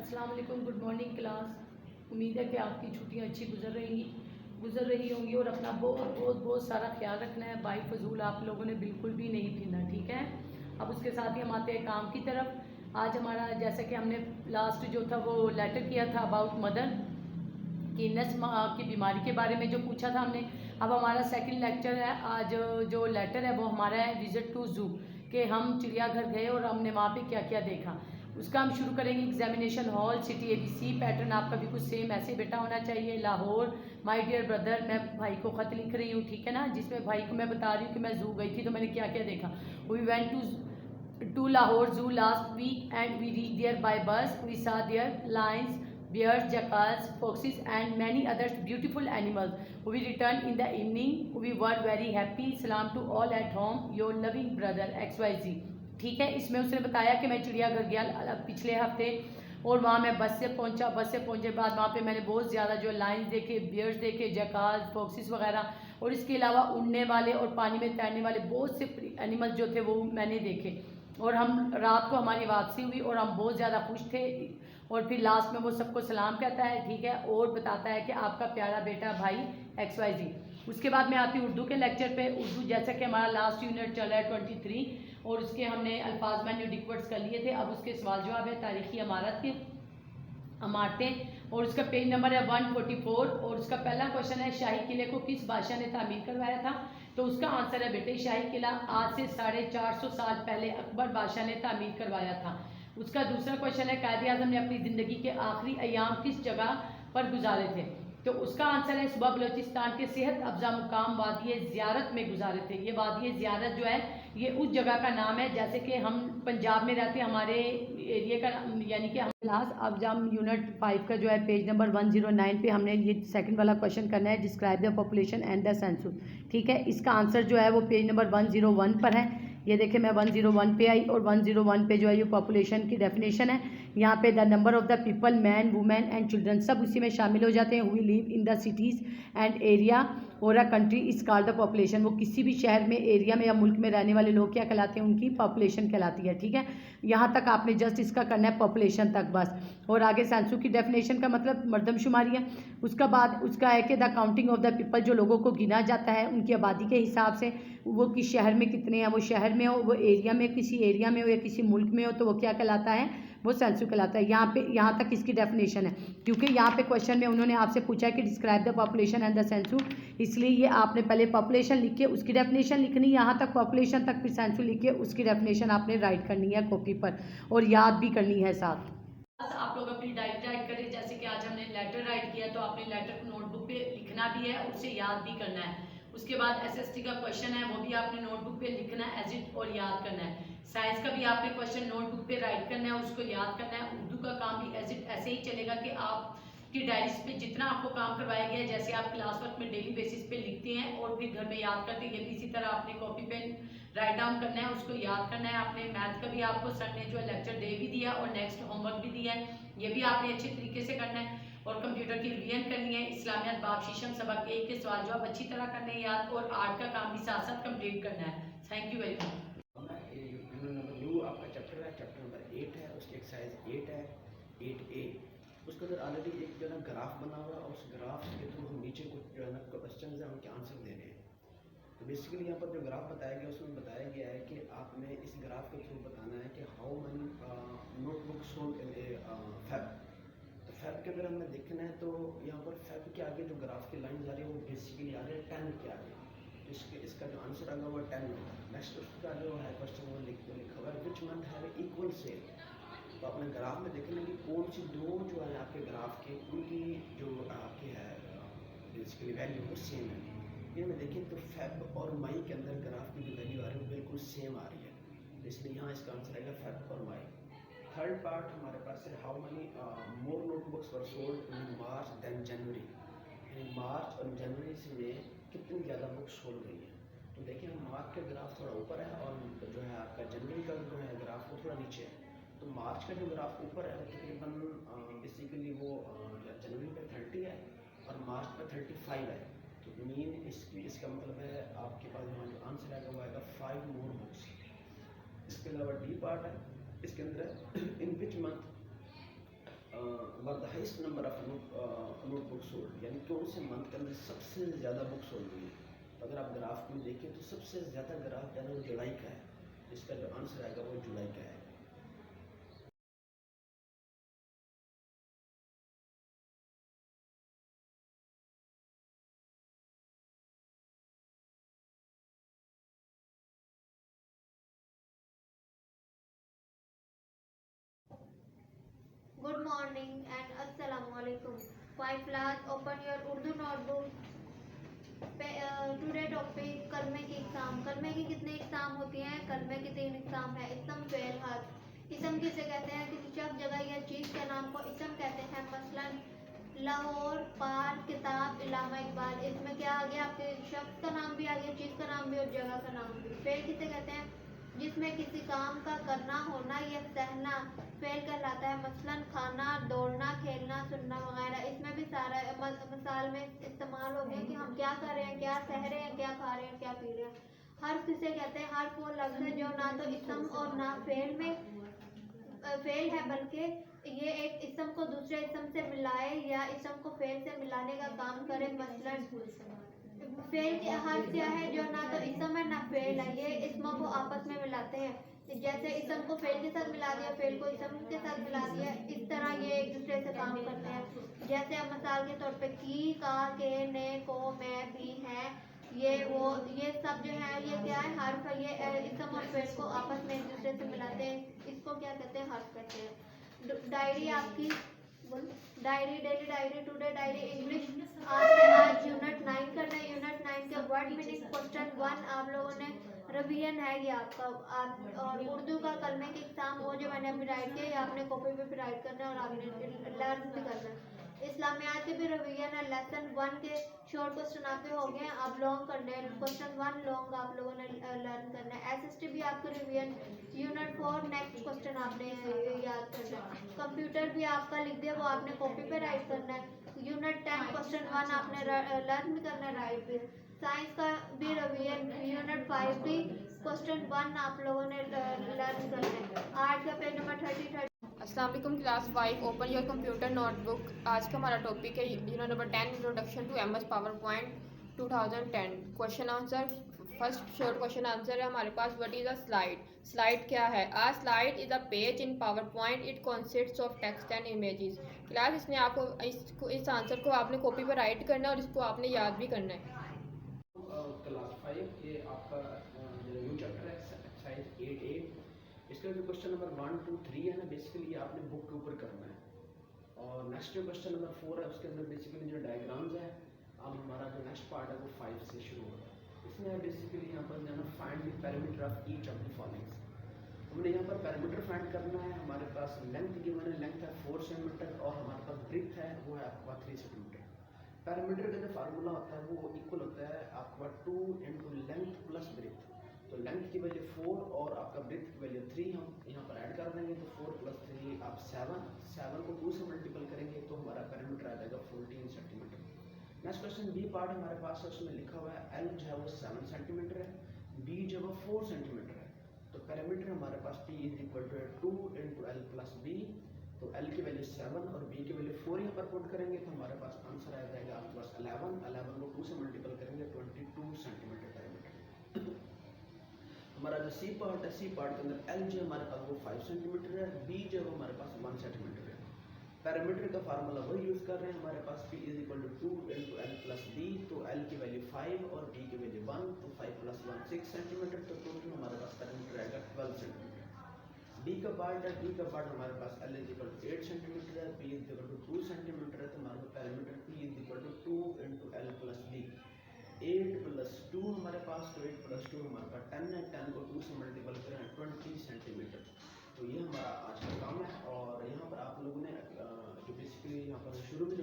अस्सलाम वालेकुम, good morning class. उम्मीद है कि आपकी छुट्टियां अच्छी गुजर रही होंगी और अपना बहुत सारा ख्याल रखना है। बाई फजूल आप लोगों ने बिल्कुल भी नहीं फिरना, ठीक है। अब उसके साथ ही हम आते हैं काम की तरफ। आज हमारा जैसा कि हमने लास्ट जो था वो लेटर किया था अबाउट मदर की नस्म की बीमारी के बारे में जो पूछा था हमने। अब हमारा सेकंड लेक्चर है। आज जो लेटर है वो हमारा है विजिट टू जू, कि हम चिड़ियाघर गए और हमने वहाँ पे क्या क्या देखा। उसका हम शुरू करेंगे। Examination hall, city ABC, pattern आपका बिल्कुल सेम ऐसे बेटा होना चाहिए। लाहौर, माय डियर ब्रदर, मैं भाई को ख़त लिख रही हूँ, ठीक है ना, जिसमें भाई को मैं बता रही हूँ कि मैं जू गई थी तो मैंने क्या क्या देखा। We went to Lahore zoo last weekend we reach there by bus. We saw there lions, bears, jackals, foxes and many others beautiful animals. We returned in the evening. We were very happy. Salam to all at home. Your loving brother XYZ. ठीक है, इसमें उसने बताया कि मैं चिड़ियाघर गया पिछले हफ्ते और वहाँ मैं बस से पहुँचा। बस से पहुँचने के बाद वहाँ पे मैंने बहुत ज़्यादा जो लाइन्स देखे, बियर्स देखे, जैकाल, फॉक्सिस वगैरह, और इसके अलावा उड़ने वाले और पानी में तैरने वाले बहुत से एनिमल्स जो थे वो मैंने देखे। और हम रात को हमारी वापसी हुई और हम बहुत ज़्यादा खुश थे। और फिर लास्ट में वो सबको सलाम कहता है, ठीक है, और बताता है कि आपका प्यारा बेटा भाई XYZ। उसके बाद में आती हूँ उर्दू के लेक्चर पे। उर्दू जैसा कि हमारा लास्ट यूनिट चल रहा है 23 और उसके हमने अल्फाज मैन्यू डिक्वर्ड्स कर लिए थे। अब उसके सवाल जवाब है तारीखी इमारत के इमारतें, और उसका पेज नंबर है 144। और उसका पहला क्वेश्चन है शाही किले को किस बादशाह ने तामीर करवाया था। तो उसका आंसर है बेटे शाही किला आज से 450 साल पहले अकबर बादशाह ने तामीर करवाया था। उसका दूसरा क्वेश्चन है कायद आजम ने अपनी ज़िंदगी के आखिरी अयाम किस जगह पर गुजारे थे। तो उसका आंसर है सुबह बलोचिस्तान के सेहत अफजा मुकाम वादिय ज़ियारत में गुजारे थे। ये वादिय ज़ियारत जो है ये उस जगह का नाम है, जैसे कि हम पंजाब में रहते हैं, हमारे एरिया का यानी कि हम क्लास अफजाम यूनिट 5 का जो है पेज नंबर 109 पे हमने ये सेकंड वाला क्वेश्चन करना है, describe the population and the census, ठीक है। इसका आंसर जो है वो पेज नंबर 101 पर है। ये देखें मैं 101 पे आई और 101 पे जो है ये पॉपुलेशन की डेफिनेशन है। यहाँ पे the number of the people, man, women and children, सब उसी में शामिल हो जाते हैं। We live in the cities and area और a country is called the population. वो किसी भी शहर में, एरिया में या मुल्क में रहने वाले लोग क्या कहलाते हैं, उनकी पॉपुलेशन कहलाती है, ठीक है। यहाँ तक आपने जस्ट इसका करना है पॉपुलेशन तक बस। और आगे सेंसस की डेफिनेशन का मतलब मर्दमशुमारी है। उसका बाद उसका है कि the counting of the people, जो लोगों को गिना जाता है उनकी आबादी के हिसाब से, वो किस शहर में कितने हैं, वो शहर में हो, वो एरिया में, किसी एरिया में हो या किसी मुल्क में हो, तो वो क्या कहलाता है, वो सेंसस कहलाता है। यहाँ तक इसकी डेफिनेशन है, क्योंकि यहाँ पे क्वेश्चन में उन्होंने आपसे पूछा है कि describe the population and the census, इसलिए ये आपने पहले पॉपुलेशन लिख के उसकी डेफिनेशन लिखनी है, यहाँ तक पॉपुलेशन तक, फिर सेंसस लिख के उसकी डेफिनेशन आपने राइट करनी है कॉपी पर और याद भी करनी है साथ। आप लोग अपनी डायरी राइट करें, जैसे कि आज हमने लेटर राइट किया तो आपने लेटर को नोटबुक पे लिखना भी है, उससे याद भी करना है। उसके बाद SST का क्वेश्चन है वो भी आपने नोटबुक पे लिखना है एज इट और याद करना है। साइंस का भी आपने क्वेश्चन नोटबुक पे राइट करना है, उसको याद करना है। उर्दू का काम भी एज इट ऐसे ही चलेगा कि आपकी डायरीज पे जितना आपको काम करवाया गया है, जैसे आप क्लास वर्क में डेली बेसिस पे लिखते हैं और फिर घर में याद करते हैं, ये भी इसी तरह आपने कॉपी पे राइट डाउन करना है, उसको याद करना है। आपने मैथ का भी आपको सर ने जो है लेक्चर दे भी दिया और नेक्स्ट होमवर्क भी दिया है, ये भी आपने अच्छे तरीके से करना है। और कंप्यूटर की रिवीजन करनी है। इस्लामियत बाब शीशम सबक 1 के सवाल जवाब अच्छी तरह करने हैं याद, और आर्ट का काम भी साथ साथ कंप्लीट करना है। Thank you very much. आपका चैप्टर है, चैप्टर नंबर 8 है, उसकी एक्सरसाइज 8 है, 8A। उसके अंदर ऑलरेडी एक जो है ना ग्राफ बना हुआ है, उस ग्राफ के थ्रू हम नीचे कुछ जो है ना क्वेश्चन है उनके आंसर दे रहे हैं। तो बेसिकली यहाँ पर जो ग्राफ बताया गया उसमें बताया गया है कि आपने इस ग्राफ के थ्रू बताना है कि how many notebook sold in Feb. तो फैब के अंदर हमें देखना है, तो यहाँ पर फैब के आगे जो ग्राफ की लाइन जा रही है वो बेसिकली आ रही है 10 के आगे। इसका जो आंसर आएगा वो 10 होगा। नेक्स्ट उसका जो है क्वेश्चन वो लिखा हुआ है which month have equal sale. तो अपने ग्राफ में देखने की कौन सी दो जो है आपके ग्राफ के उनकी जो आपकी है बेसिकली वैल्यू वो सेम है। ये में देखें तो फेब और मई के अंदर ग्राफ की जो वैल्यू आ रही है वो बिल्कुल सेम आ रही है, इसलिए यहाँ इसका आंसर आएगा फेब और मई। थर्ड पार्ट हमारे पास है how many more notebooks were sold in March than January. March और जनवरी में कितनी ज़्यादा बुक्स सोल्ड गई है। तो देखिए मार्च का ग्राफ थोड़ा ऊपर है और जो है आपका जनवरी का जो है ग्राफ वो थोड़ा नीचे है। तो मार्च का जो ग्राफ ऊपर है तकरीबन बेसिकली वो जनवरी पे 30 है और मार्च पे 35 है। तो मीन इसका मतलब है आपके पास यहाँ जो आंसर आएगा वो आएगा 5 मोर बुक्स। इसके अलावा डी पार्ट है, इसके अंदर in which month the highest number of notebook sold, यानी कौन से मंथ के अंदर सबसे ज़्यादा बुक सोल्ड हुई है। तो अगर आप ग्राफ में देखें तो सबसे ज़्यादा ग्राफ जो है वो जुलाई का है, इसका जो आंसर आएगा वो जुलाई का है। Good morning and Assalamualaikum. 5 class, open your Urdu notebook. Today topic कलमे की एग्जाम। कलमे की कितने एग्जाम होती हैं? कलमे की 3 एग्जाम है। इसम, फेल, हर्फ। इसम किसे कहते हैं? किसी शब्द, जगह या चीज के नाम को इसम कहते हैं। मसलन लाहौर, पार्क, किताब, इलामा इकबाल। इसमें क्या आ गया? आपके शब्द का नाम भी आ गया, चीज का नाम भी और जगह का नाम भी। फेल किसे कहते हैं? जिसमें किसी काम का करना, होना या सहना फेल कहलाता है। मसलन खाना, दौड़ना, खेलना, सुनना वगैरह। इसमें भी सारा मिसाल में इस्तेमाल हो गया कि हम क्या कर रहे हैं, क्या सह रहे हैं, क्या खा रहे हैं, क्या पी रहे हैं। हर्फ किसे कहते हैं? हर्फ वो लफ्ज़ है जो ना तो इसम और ना फेल में फेल है, बल्कि ये एक इसम को दूसरे इसम से मिलाए या इसम को फेल से मिलाने का काम करे। मसलन फेल के हर्फ क्या है? जो ना तो इसम है ना फेल है, ये इसमों को आपस में मिलाते हैं। जैसे इसम को फेल के साथ मिला दिया, फेल को इसम के साथ मिला दिया, इस तरह ये एक दूसरे से काम करते हैं। जैसे अब मिसाल के तौर पे की, का, के, ने, को, मैं, भी, है, ये सब जो है ये क्या है? हर्फ है। ये इसम और फेल को आपस में एक दूसरे से मिलाते हैं, इसको क्या कहते हैं? हर्फ कहते हैं। डायरी आपकी, diary, daily diary, today diary. English आज यूनिट 9 करना है। यूनिट 9 के वर्ड मीनिंग क्वेश्चन 1 आप लोगों ने रिवीजन है ये आपका। और उर्दू का कलमे के एग्जाम वो जो मैंने अभी राइट किया, ये आपने कॉपी पे भी राइट करना है और आपने लर्न भी करना है। इस्लामियात के भी रिवीजन है। लेसन 1 के शॉर्ट क्वेश्चन आपके हो गए, अब लॉन्ग करने हैं। क्वेश्चन 1 लॉन्ग आप लोगों ने लर्न करना है। एसएसटी भी आपका रिवीजन। यूनिट 4 नेक्स्ट क्वेश्चन आपने याद करना है। कंप्यूटर भी आपका लिख दिया, वो आपने कॉपी पे राइट करना है। यूनिट 10 क्वेश्चन 1 आपने लर्न भी करना है, राइट भी। साइंस का भी रिवीजन। यूनिट 5 भी क्वेश्चन 1 आप लोगों ने लर्न करना है। आर्ट का पेज नंबर 30। अस्सलाम वालेकुम class 5, open your computer notebook. आज का हमारा टॉपिक है unit number 10, introduction to MS PowerPoint 2010। Question answer. First short question answer है हमारे पास, what is a slide? Slide क्या है? A slide is a page in PowerPoint, it consists of text and images. Class इसने आपको इस answer को आपने कॉपी पर राइट करना है और इसको आपने याद भी करना है। क्लास 5 ये आपका जो न्यू चैप्टर है एक्सरसाइज 8A। इसका जो क्वेश्चन नंबर 1, 2, 3 है ना, बेसिकली आपने बुक के ऊपर करना है। और नेक्स्ट जो क्वेश्चन नंबर 4 है उसके अंदर बेसिकली जो डायग्राम्स है, अब हमारा जो नेक्स्ट पार्ट है वो 5 से शुरू होगा। इसमें बेसिकली यहाँ पर जो है ना find the parameter of each of the followings. हमने यहाँ पर पैरामीटर फाइंड करना है। हमारे पास लेंथ गिवन है, लेंथ है 4 सेंटीमीटर और हमारे पास ब्रेथ है वो है आपका 3 सेंटीमीटर। पैरामीटर का जो फार्मूला होता है वो इक्वल होता है आपका 2 इंटू लेंथ प्लस ब्रेथ। तो लेंथ की वैल्यू 4 और आपका ब्रेथ की वैल्यू 3 हम यहाँ पर ऐड कर देंगे। तो 4 प्लस 3 आप 7 को 2 से मल्टीपल करेंगे तो हमारा पैरामीटर आ जाएगा 14 centimetre. Next question B part हमारे पास है, उसमें लिखा हुआ है एल जो है वो 7 सेंटीमीटर है, बी जो है वो 4 सेंटीमीटर है। तो पैरामीटर हमारे पास p is equal to 2 into l plus b. तो एल की वैल्यू 7 और बी की वैल्यू 4 यहाँ पर पुट करेंगे तो हमारे पास आंसर आ जाएगा आपके पास 11 को 2 से मल्टीपल करेंगे 22 सेंटीमीटर पैरामीटर। हमारा जो सी पार्ट है, सी पार्ट के अंदर एल जो हमारे पास वो 5 सेंटीमीटर है, बी जो है हमारे पास 1 सेंटीमीटर है। पैरामीटर का फार्मूला वही यूज़ कर रहे हैं हमारे पास, p is equal to 2 into l plus b. तो एल की वैल्यू 5 और बी की वैल्यू 1, तो 5 प्लस 1 6 सेंटीमीटर। तो टोटल हमारे पास पैरामीटर आएगा 12 सेंटीमीटर। डी का पार्ट है, डी का पार्ट हमारे पास l is equal to 8 centimetre है, b is equal to 2 centimetre है। तो हमारे पास parameter p is equal to 2 into l plus b. 8 plus 2 हमारे पास, तो 8 प्लस 2 हमारे पास 10 है, 10 को 2 से मल्टीपल करें 20 सेंटीमीटर। तो ये हमारा आज का काम है। और यहाँ पर आप लोगों ने जो बेसिकली यहाँ पर शुरू में